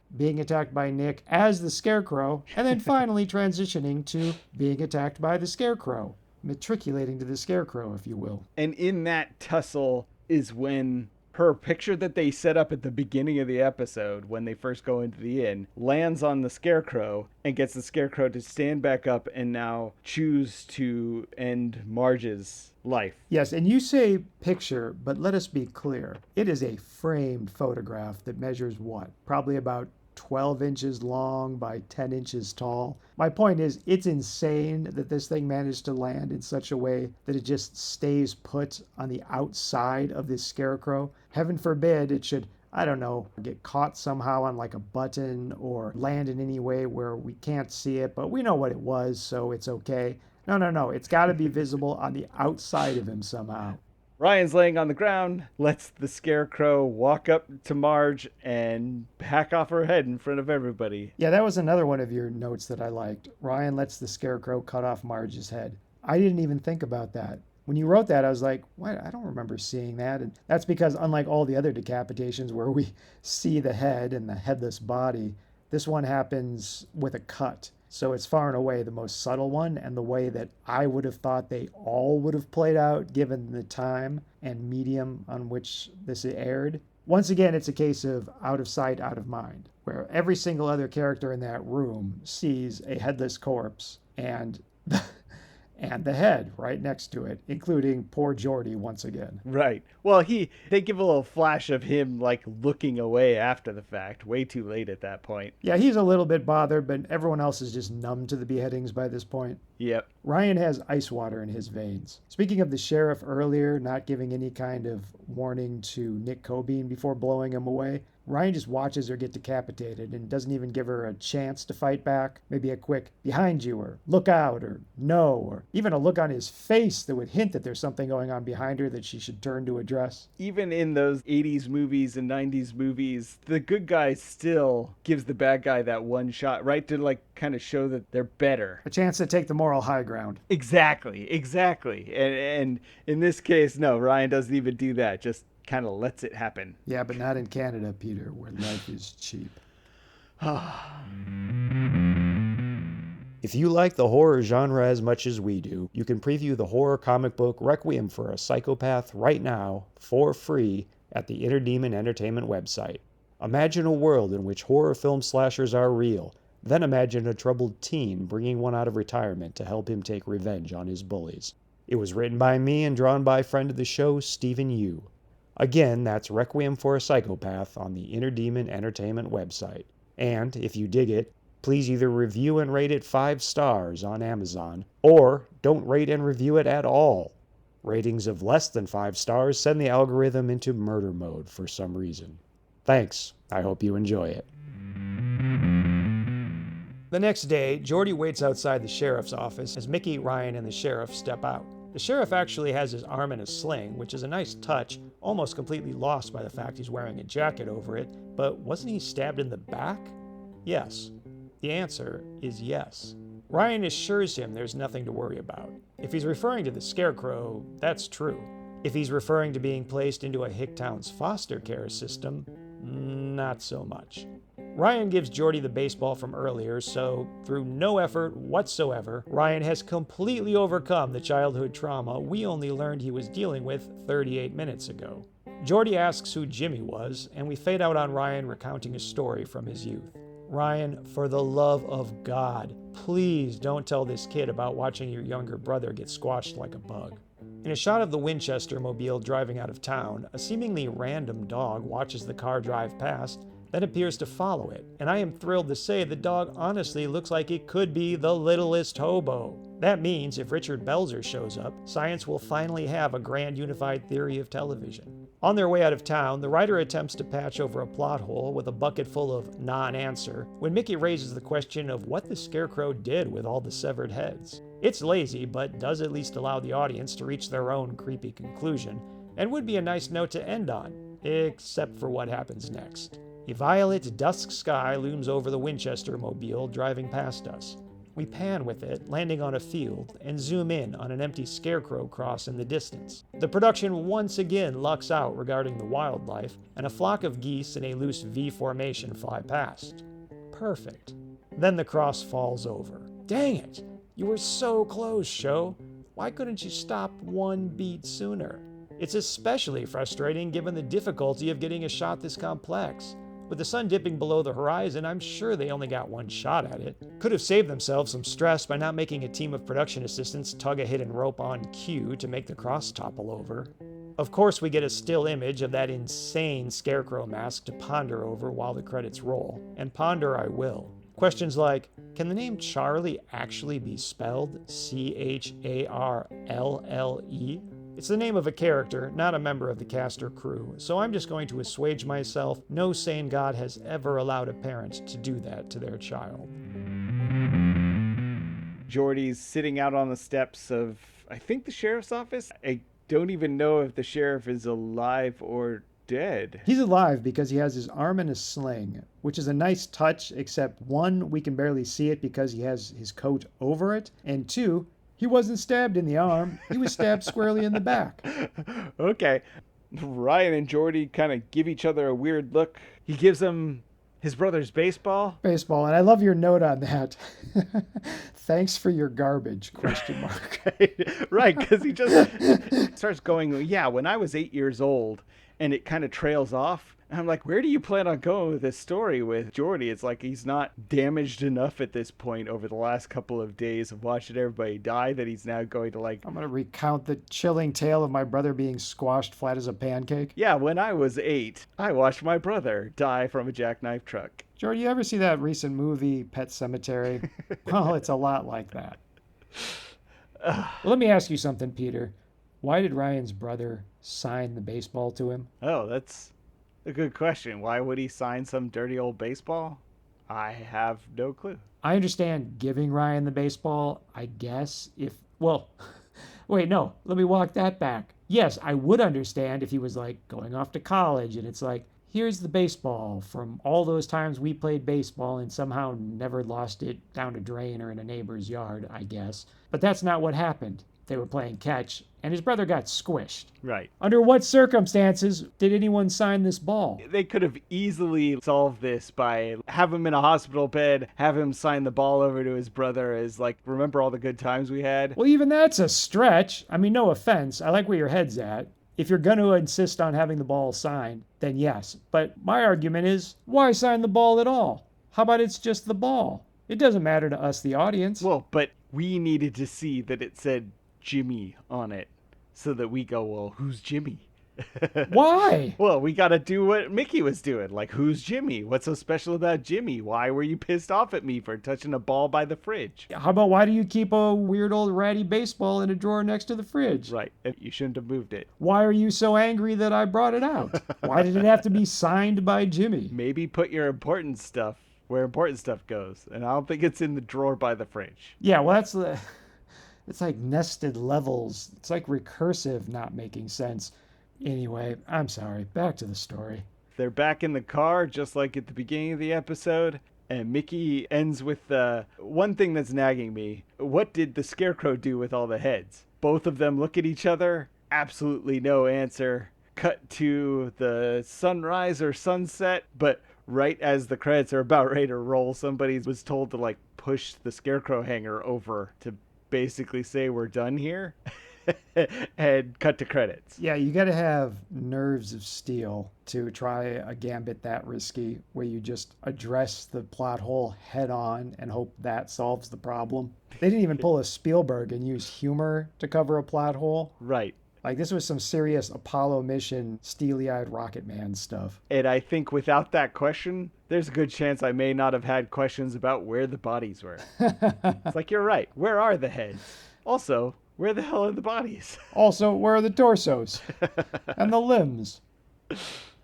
as the Scarecrow, and then finally transitioning to being attacked by the Scarecrow, matriculating to the Scarecrow, if you will. And in that tussle is when her picture that they set up at the beginning of the episode, when they first go into the inn, lands on the Scarecrow and gets the Scarecrow to stand back up and now choose to end Marge's life. Yes, and you say picture, but let us be clear. It is a framed photograph that measures what? Probably about 12 inches long by 10 inches tall. My point is, it's insane that this thing managed to land in such a way that it just stays put on the outside of this Scarecrow. Heaven forbid it should, I don't know, get caught somehow on like a button or land in any way where we can't see it, but we know what it was, so it's okay. No. It's got to be visible on the outside of him somehow. Ryan's laying on the ground, lets the Scarecrow walk up to Marge and hack off her head in front of everybody. Yeah, that was another one of your notes that I liked. Ryan lets the Scarecrow cut off Marge's head. I didn't even think about that. When you wrote that, I was like, what? I don't remember seeing that. And that's because unlike all the other decapitations where we see the head and the headless body, this one happens with a cut. So it's far and away the most subtle one, and the way that I would have thought they all would have played out given the time and medium on which this aired. Once again, it's a case of out of sight, out of mind, where every single other character in that room sees a headless corpse and and the head right next to it, including poor Geordie once again. Right. Well, they give a little flash of him like looking away after the fact, way too late at that point. Yeah, he's a little bit bothered, but everyone else is just numb to the beheadings by this point. Yep. Ryan has ice water in his veins. Speaking of the sheriff earlier not giving any kind of warning to Nick Cobean before blowing him away, Ryan just watches her get decapitated and doesn't even give her a chance to fight back. Maybe a quick behind you or look out or no, or even a look on his face that would hint that there's something going on behind her that she should turn to address. Even in those 80s movies and 90s movies, the good guy still gives the bad guy that one shot, right? To like kind of show that they're better. A chance to take the moral high ground. Exactly. And in this case, no, Ryan doesn't even do that. Just kind of lets it happen. Yeah, but not in Canada, Peter, where life is cheap. If you like the horror genre as much as we do, you can preview the horror comic book Requiem for a Psychopath right now, for free, at the Inner Demon Entertainment website. Imagine a world in which horror film slashers are real. Then imagine a troubled teen bringing one out of retirement to help him take revenge on his bullies. It was written by me and drawn by friend of the show, Stephen Yu. Again, that's Requiem for a Psychopath on the Inner Demon Entertainment website. And, if you dig it, please either review and rate it 5 stars on Amazon, or don't rate and review it at all. Ratings of less than 5 stars send the algorithm into murder mode for some reason. Thanks. I hope you enjoy it. The next day, Geordie waits outside the sheriff's office as Mickey, Ryan, and the sheriff step out. The sheriff actually has his arm in a sling, which is a nice touch, almost completely lost by the fact he's wearing a jacket over it, but wasn't he stabbed in the back? Yes. The answer is yes. Ryan assures him there's nothing to worry about. If he's referring to the Scarecrow, that's true. If he's referring to being placed into a Hicktown's foster care system, not so much. Ryan gives Geordie the baseball from earlier, so through no effort whatsoever, Ryan has completely overcome the childhood trauma we only learned he was dealing with 38 minutes ago. Geordie asks who Jimmy was, and we fade out on Ryan recounting a story from his youth. Ryan, for the love of God, please don't tell this kid about watching your younger brother get squashed like a bug. In a shot of the Winchester mobile driving out of town, a seemingly random dog watches the car drive past, then appears to follow it, and I am thrilled to say the dog honestly looks like it could be the littlest hobo. That means if Richard Belzer shows up, science will finally have a grand unified theory of television. On their way out of town, the writer attempts to patch over a plot hole with a bucket full of non-answer when Mickey raises the question of what the Scarecrow did with all the severed heads. It's lazy, but does at least allow the audience to reach their own creepy conclusion, and would be a nice note to end on, except for what happens next. A violet dusk sky looms over the Winchester mobile driving past us. We pan with it, landing on a field, and zoom in on an empty Scarecrow cross in the distance. The production once again lucks out regarding the wildlife, and a flock of geese in a loose V formation fly past. Perfect. Then the cross falls over. Dang it! You were so close, show. Why couldn't you stop one beat sooner? It's especially frustrating given the difficulty of getting a shot this complex. With the sun dipping below the horizon, I'm sure they only got one shot at it. Could have saved themselves some stress by not making a team of production assistants tug a hidden rope on cue to make the cross topple over. Of course, we get a still image of that insane Scarecrow mask to ponder over while the credits roll, and ponder I will. Questions like, can the name Charlie actually be spelled Charlle? It's the name of a character, not a member of the cast or crew, so I'm just going to assuage myself. No sane God has ever allowed a parent to do that to their child. Geordie's sitting out on the steps of, I think, the sheriff's office. I don't even know if the sheriff is alive or dead. He's alive because he has his arm in a sling, which is a nice touch, except 1, we can barely see it because he has his coat over it, and 2, he wasn't stabbed in the arm. He was stabbed squarely in the back. Okay. Ryan and Geordie kind of give each other a weird look. He gives them His brother's baseball? Baseball, and I love your note on that. Thanks for your garbage, question mark. Right, because he just starts going, yeah, when I was 8 years old, and it kind of trails off. And I'm like, where do you plan on going with this story with Jordy? It's like he's not damaged enough at this point over the last couple of days of watching everybody die that he's now going to like, I'm going to recount the chilling tale of my brother being squashed flat as a pancake. yeah, when I was 8, I watched my brother die from a jackknife truck. Jordy, you ever see that recent movie, Pet Sematary? Well, it's a lot like that. Well, let me ask you something, Peter. Why did Ryan's brother sign the baseball to him? Oh, that's a good question. Why would he sign some dirty old baseball? I have no clue. I understand giving Ryan the baseball, I guess, if, well, wait, no, let me walk that back. Yes, I would understand if he was like going off to college and it's like, here's the baseball from all those times we played baseball and somehow never lost it down a drain or in a neighbor's yard, I guess. But that's not what happened. They were playing catch, and his brother got squished. Right. Under what circumstances did anyone sign this ball? They could have easily solved this by have him in a hospital bed, have him sign the ball over to his brother as like, remember all the good times we had? Well, even that's a stretch. I mean, no offense. I like where your head's at. If you're going to insist on having the ball signed, then yes. But my argument is, why sign the ball at all? How about it's just the ball? It doesn't matter to us, the audience. Well, but we needed to see that it said Jimmy on it so that we go, well, who's Jimmy? Why? Well, we got to do what Mickey was doing. Like, who's Jimmy? What's so special about Jimmy? Why were you pissed off at me for touching a ball by the fridge? How about why do you keep a weird old ratty baseball in a drawer next to the fridge? Right. You shouldn't have moved it. Why are you so angry that I brought it out? Why did it have to be signed by Jimmy? Maybe put your important stuff where important stuff goes. And I don't think it's in the drawer by the fridge. Yeah, well, it's like nested levels. It's like recursive not making sense. Anyway, I'm sorry. Back to the story. They're back in the car, just like at the beginning of the episode. And Mickey ends with one thing that's nagging me. What did the Scarecrow do with all the heads? Both of them look at each other. Absolutely no answer. Cut to the sunrise or sunset. But right as the credits are about ready to roll, somebody was told to like push the Scarecrow hanger over to basically say we're done here. And cut to credits. Yeah, you got to have nerves of steel to try a gambit that risky where you just address the plot hole head on and hope that solves the problem. They didn't even pull a Spielberg and use humor to cover a plot hole. Right. Like, this was some serious Apollo mission, steely-eyed Rocket Man stuff. And I think without that question, there's a good chance I may not have had questions about where the bodies were. It's like, you're right. Where are the heads? Also, where the hell are the bodies? Also, where are the torsos? And the limbs?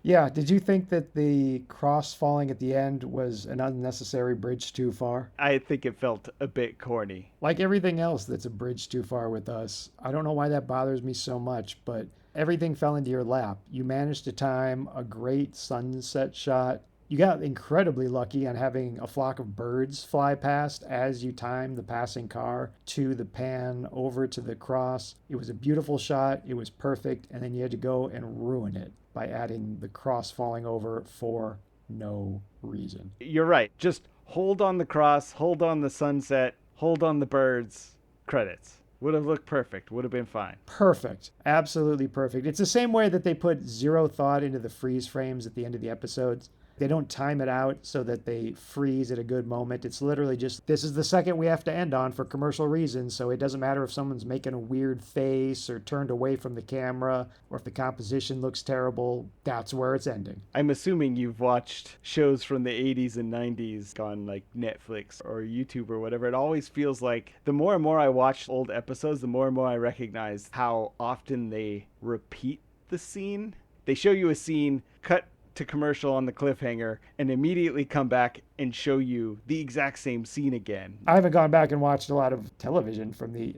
Yeah, did you think that the cross falling at the end was an unnecessary bridge too far? I think it felt a bit corny. Like everything else that's a bridge too far with us. I don't know why that bothers me so much, but everything fell into your lap. You managed to time a great sunset shot. You got incredibly lucky on having a flock of birds fly past as you timed the passing car to the pan over to the cross. It was a beautiful shot. It was perfect. And then you had to go and ruin it by adding the cross falling over for no reason. You're right. Just hold on the cross, hold on the sunset, hold on the birds. Credits. Would have looked perfect. Would have been fine. Perfect. Absolutely perfect. It's the same way that they put zero thought into the freeze frames at the end of the episodes. They don't time it out so that they freeze at a good moment. It's literally just, this is the second we have to end on for commercial reasons, so it doesn't matter if someone's making a weird face or turned away from the camera or if the composition looks terrible. That's where it's ending. I'm assuming you've watched shows from the 80s and 90s on like Netflix or YouTube or whatever. It always feels like the more and more I watch old episodes, the more and more I recognize how often they repeat the scene. They show you a scene, cut to commercial on the cliffhanger, and immediately come back and show you the exact same scene again. I haven't gone back and watched a lot of television from the...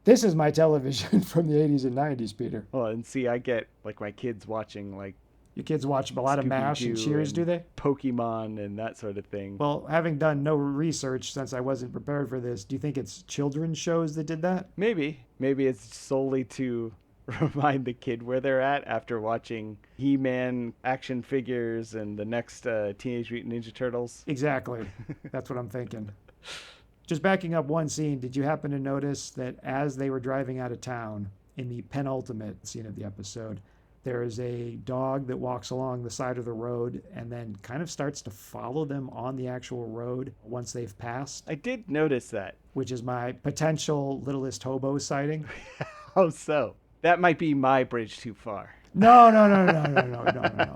This is my television from the 80s and 90s, Peter. Well, and see, I get like my kids watching like... Your kids watch a lot of MASH and Cheers, do they? Pokemon and that sort of thing. Well, having done no research since I wasn't prepared for this, do you think it's children's shows that did that? Maybe it's solely to remind the kid where they're at after watching He-Man action figures and the next Teenage Mutant Ninja Turtles. Exactly. That's what I'm thinking. Just backing up one scene, did you happen to notice that as they were driving out of town, in the penultimate scene of the episode, there is a dog that walks along the side of the road and then kind of starts to follow them on the actual road once they've passed? I did notice that. Which is my potential littlest hobo sighting. How so? That might be my bridge too far. No.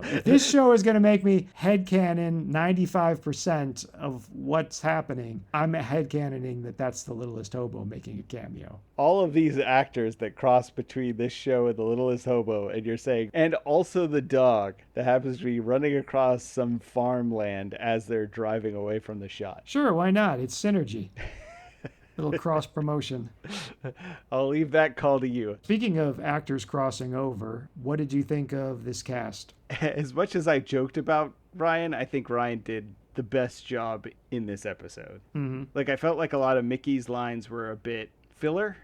If this show is going to make me headcanon 95% of what's happening, I'm headcanoning that that's the littlest hobo making a cameo. All of these actors that cross between this show and the littlest hobo, and you're saying, and also the dog that happens to be running across some farmland as they're driving away from the shot. Sure, why not? It's synergy. Little cross promotion. I'll leave that call to you. Speaking of actors crossing over, what did you think of this cast? As much as I joked about Ryan, I think Ryan did the best job in this episode. Mm-hmm. Like, I felt like a lot of Mickey's lines were a bit filler.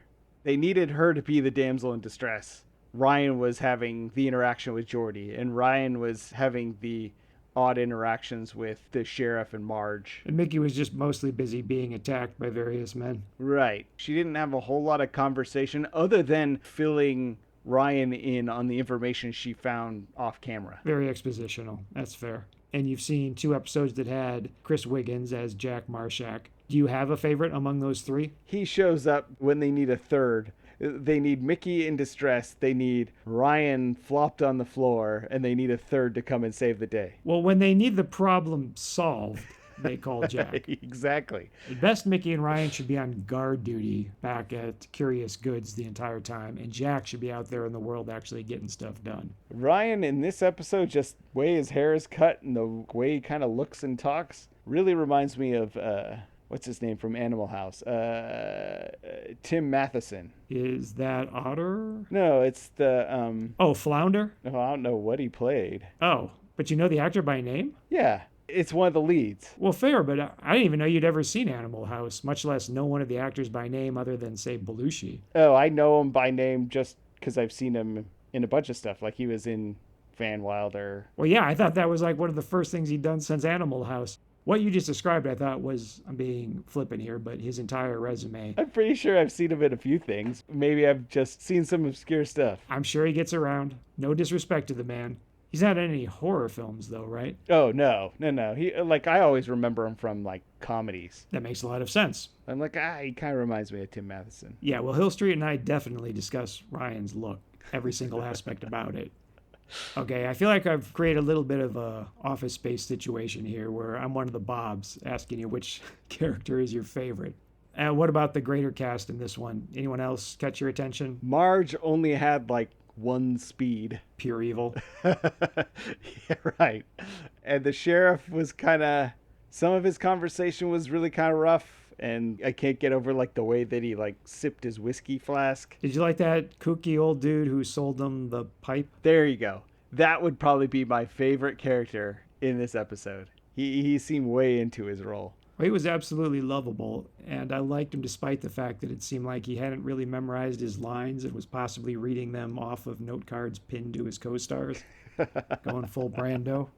They needed her to be the damsel in distress. Ryan was having the interaction with Geordi, and Ryan was having the odd interactions with the sheriff and Marge. And Mickey was just mostly busy being attacked by various men. Right. She didn't have a whole lot of conversation other than filling Ryan in on the information she found off camera. Very expositional. That's fair. And you've seen 2 episodes that had Chris Wiggins as Jack Marshak. Do you have a favorite among those 3? He shows up when they need a third. They need Mickey in distress, they need Ryan flopped on the floor, and they need a third to come and save the day. Well, when they need the problem solved, they call Jack. Exactly. At best, Mickey and Ryan should be on guard duty back at Curious Goods the entire time, and Jack should be out there in the world actually getting stuff done. Ryan, in this episode, just the way his hair is cut and the way he kind of looks and talks, really reminds me of... what's his name from Animal House? Tim Matheson. Is that Otter? No, it's the... Oh, Flounder? I don't know what he played. Oh, but you know the actor by name? Yeah, it's one of the leads. Well, fair, but I didn't even know you'd ever seen Animal House, much less know one of the actors by name other than, say, Belushi. Oh, I know him by name just because I've seen him in a bunch of stuff. Like he was in Van Wilder. Well, yeah, I thought that was like one of the first things he'd done since Animal House. What you just described, I thought was, I'm being flippant here, but his entire resume. I'm pretty sure I've seen him in a few things. Maybe I've just seen some obscure stuff. I'm sure he gets around. No disrespect to the man. He's not in any horror films, though, right? Oh, no. He, like, I always remember him from, like, comedies. That makes a lot of sense. I'm like, he kind of reminds me of Tim Matheson. Yeah, well, Hill Street and I definitely discuss Ryan's look, every single aspect about it. Okay, I feel like I've created a little bit of a Office Space situation here where I'm one of the Bobs asking you which character is your favorite. And what about the greater cast in this one? Anyone else catch your attention? Marge only had like one speed. Pure evil. Yeah, right. And the sheriff was kind of, some of his conversation was really kind of rough. And I can't get over like the way that he like sipped his whiskey flask. Did you like that kooky old dude who sold them the pipe? There you go. That would probably be my favorite character in this episode. He seemed way into his role. Well, he was absolutely lovable, and I liked him despite the fact that it seemed like he hadn't really memorized his lines and was possibly reading them off of note cards pinned to his co-stars, going full Brando.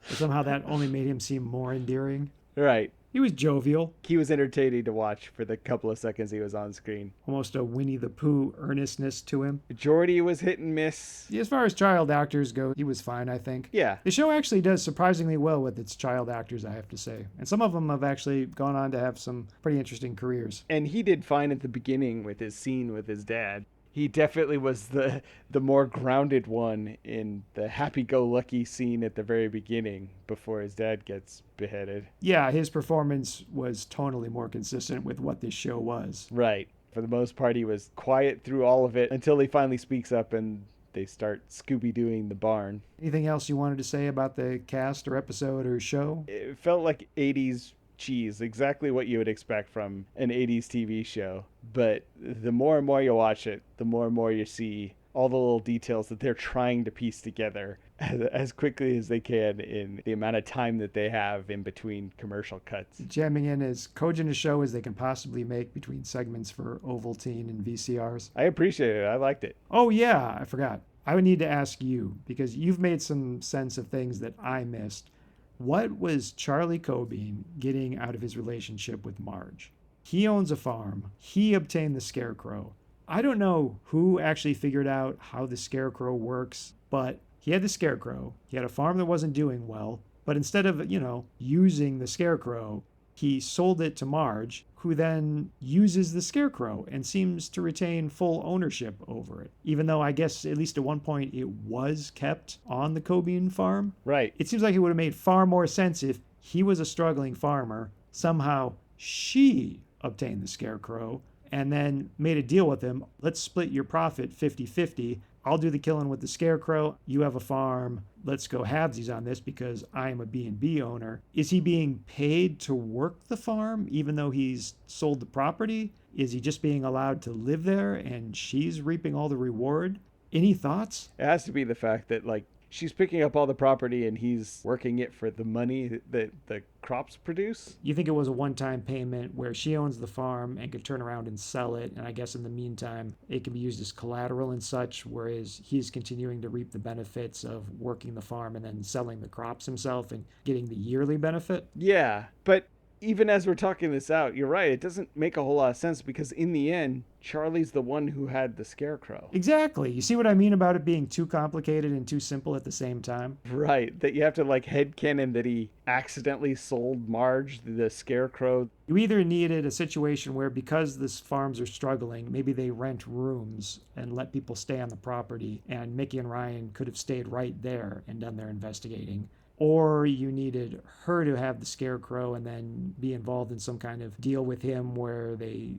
But somehow that only made him seem more endearing. Right. He was jovial. He was entertaining to watch for the couple of seconds he was on screen. Almost a Winnie the Pooh earnestness to him. Geordi was hit and miss. As far as child actors go, he was fine, I think. Yeah. The show actually does surprisingly well with its child actors, I have to say. And some of them have actually gone on to have some pretty interesting careers. And he did fine at the beginning with his scene with his dad. He definitely was the more grounded one in the happy-go-lucky scene at the very beginning before his dad gets beheaded. Yeah, his performance was tonally more consistent with what this show was. Right. For the most part, he was quiet through all of it until he finally speaks up and they start Scooby-Dooing the barn. Anything else you wanted to say about the cast or episode or show? It felt like 80s cheese, exactly what you would expect from an 80s TV show. But the more and more you watch it, the more and more you see all the little details that they're trying to piece together as quickly as they can in the amount of time that they have in between commercial cuts. Jamming in as cogent a show as they can possibly make between segments for Ovaltine and VCRs. I appreciate it. I liked it. Oh, yeah, I forgot. I would need to ask you, because you've made some sense of things that I missed. What was Charlie Cobean getting out of his relationship with Marge? He owns a farm. He obtained the Scarecrow. I don't know who actually figured out how the Scarecrow works, but he had the Scarecrow. He had a farm that wasn't doing well, but instead of, using the Scarecrow, he sold it to Marge, who then uses the Scarecrow and seems to retain full ownership over it. Even though I guess at least at one point it was kept on the Cobean farm. Right. It seems like it would have made far more sense if he was a struggling farmer. Somehow she obtained the Scarecrow and then made a deal with him. Let's split your profit 50-50. I'll do the killing with the Scarecrow. You have a farm. Let's go halvesies on this because I am a B&B owner. Is he being paid to work the farm even though he's sold the property? Is he just being allowed to live there and she's reaping all the reward? Any thoughts? It has to be the fact that, she's picking up all the property and he's working it for the money that the crops produce. You think it was a one-time payment where she owns the farm and could turn around and sell it, and I guess in the meantime it can be used as collateral and such, whereas he's continuing to reap the benefits of working the farm and then selling the crops himself and getting the yearly benefit? Yeah, but even as we're talking this out, you're right. It doesn't make a whole lot of sense because in the end, Charlie's the one who had the Scarecrow. Exactly. You see what I mean about it being too complicated and too simple at the same time? Right. That you have to headcanon that he accidentally sold Marge the Scarecrow. You either needed a situation where because the farms are struggling, maybe they rent rooms and let people stay on the property, and Mickey and Ryan could have stayed right there and done their investigating. Or you needed her to have the Scarecrow and then be involved in some kind of deal with him where they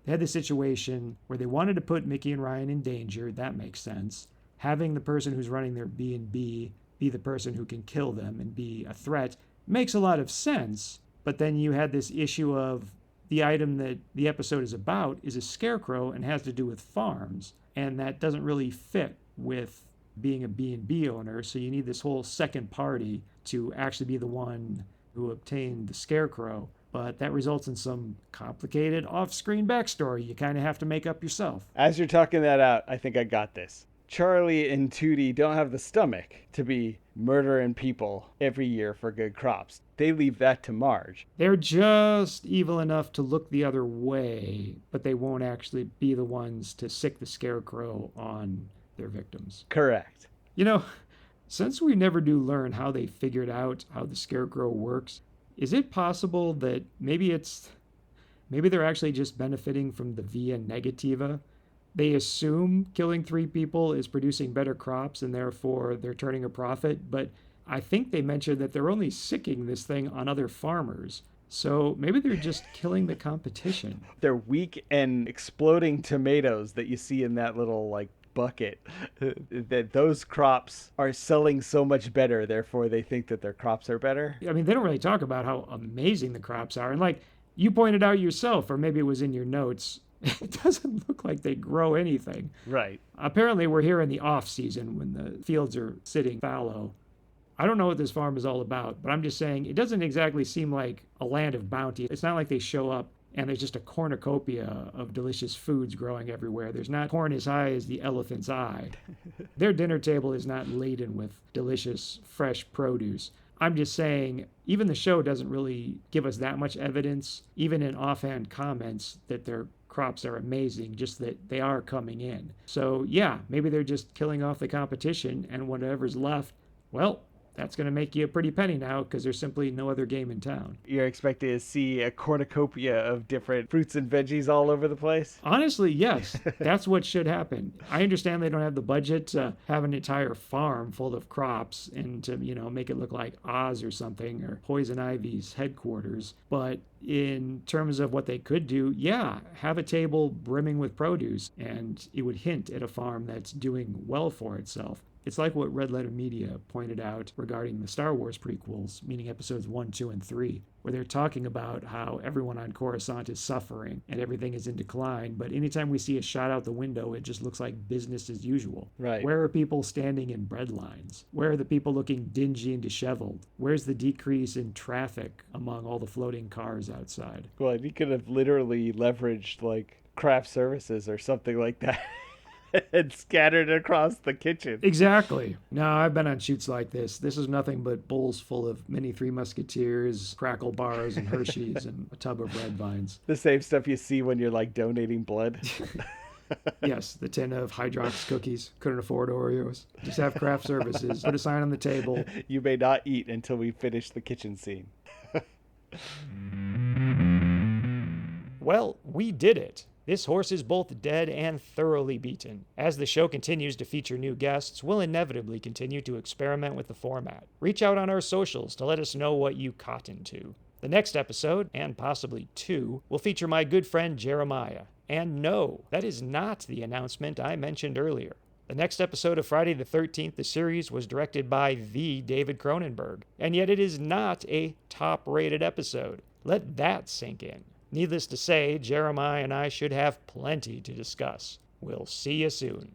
had the situation where they wanted to put Mickey and Ryan in danger. That makes sense. Having the person who's running their B&B be the person who can kill them and be a threat makes a lot of sense. But then you had this issue of the item that the episode is about is a Scarecrow and has to do with farms. And that doesn't really fit with being a B&B owner, so you need this whole second party to actually be the one who obtained the Scarecrow. But that results in some complicated off-screen backstory you kind of have to make up yourself. As you're talking that out, I think I got this. Charlie and Tootie don't have the stomach to be murdering people every year for good crops. They leave that to Marge. They're just evil enough to look the other way, but they won't actually be the ones to sick the Scarecrow on their victims. Correct. Since we never do learn how they figured out how the Scarecrow works, is it possible that maybe they're actually just benefiting from the via negativa? They assume killing 3 people is producing better crops and therefore they're turning a profit, but I think they mentioned that they're only sicking this thing on other farmers. So maybe they're just killing the competition. They're weak and exploding tomatoes that you see in that little bucket, that those crops are selling so much better, therefore they think that their crops are better. I mean, they don't really talk about how amazing the crops are. And you pointed out yourself, or maybe it was in your notes, it doesn't look like they grow anything. Right. Apparently we're here in the off season when the fields are sitting fallow. I don't know what this farm is all about, but I'm just saying it doesn't exactly seem like a land of bounty. It's not like they show up and there's just a cornucopia of delicious foods growing everywhere. There's not corn as high as the elephant's eye. Their dinner table is not laden with delicious, fresh produce. I'm just saying, even the show doesn't really give us that much evidence, even in offhand comments, that their crops are amazing, just that they are coming in. So yeah, maybe they're just killing off the competition, and whatever's left, well, that's going to make you a pretty penny now because there's simply no other game in town. You're expecting to see a cornucopia of different fruits and veggies all over the place? Honestly, yes. That's what should happen. I understand they don't have the budget to have an entire farm full of crops and to, make it look like Oz or something or Poison Ivy's headquarters. But in terms of what they could do, yeah, have a table brimming with produce and it would hint at a farm that's doing well for itself. It's like what Red Letter Media pointed out regarding the Star Wars prequels, meaning episodes 1, 2, and 3, where they're talking about how everyone on Coruscant is suffering and everything is in decline, but anytime we see a shot out the window, it just looks like business as usual. Right. Where are people standing in bread lines? Where are the people looking dingy and disheveled? Where's the decrease in traffic among all the floating cars outside? Well, he could have literally leveraged, like, craft services or something like that. And scattered across the kitchen. Exactly. No, I've been on shoots like this. This is nothing but bowls full of mini Three Musketeers, crackle bars, and Hershey's, and a tub of red vines. The same stuff you see when you're, like, donating blood. Yes, the tin of Hydrox cookies. Couldn't afford Oreos. Just have craft services. Put a sign on the table. You may not eat until we finish the kitchen scene. Well, we did it. This horse is both dead and thoroughly beaten. As the show continues to feature new guests, we'll inevitably continue to experiment with the format. Reach out on our socials to let us know what you cotton to. The next episode, and possibly 2, will feature my good friend Jeremiah. And no, that is not the announcement I mentioned earlier. The next episode of Friday the 13th, the series, was directed by the David Cronenberg. And yet it is not a top-rated episode. Let that sink in. Needless to say, Jeremiah and I should have plenty to discuss. We'll see you soon.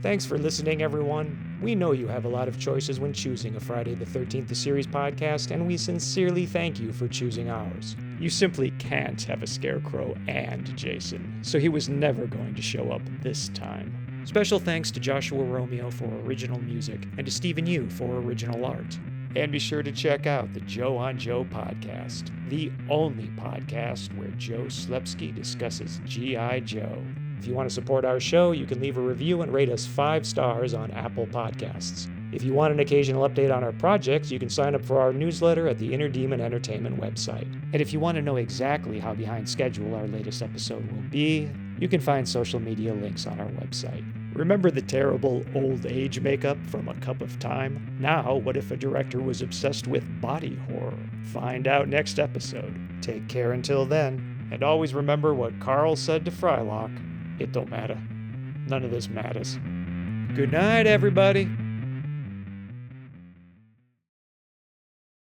Thanks for listening, everyone. We know you have a lot of choices when choosing a Friday the 13th the Series podcast, and we sincerely thank you for choosing ours. You simply can't have a Scarecrow and Jason, so he was never going to show up this time. Special thanks to Joshua Romeo for original music, and to Stephen Yu for original art. And be sure to check out the Joe on Joe podcast, the only podcast where Joe Slepsky discusses G.I. Joe. If you want to support our show, you can leave a review and rate us 5 stars on Apple Podcasts. If you want an occasional update on our projects, you can sign up for our newsletter at the Inner Demon Entertainment website. And if you want to know exactly how behind schedule our latest episode will be, you can find social media links on our website. Remember the terrible old age makeup from A Cup of Time? Now, what if a director was obsessed with body horror? Find out next episode. Take care until then, and always remember what Carl said to Frylock. It don't matter. None of this matters. Good night, everybody.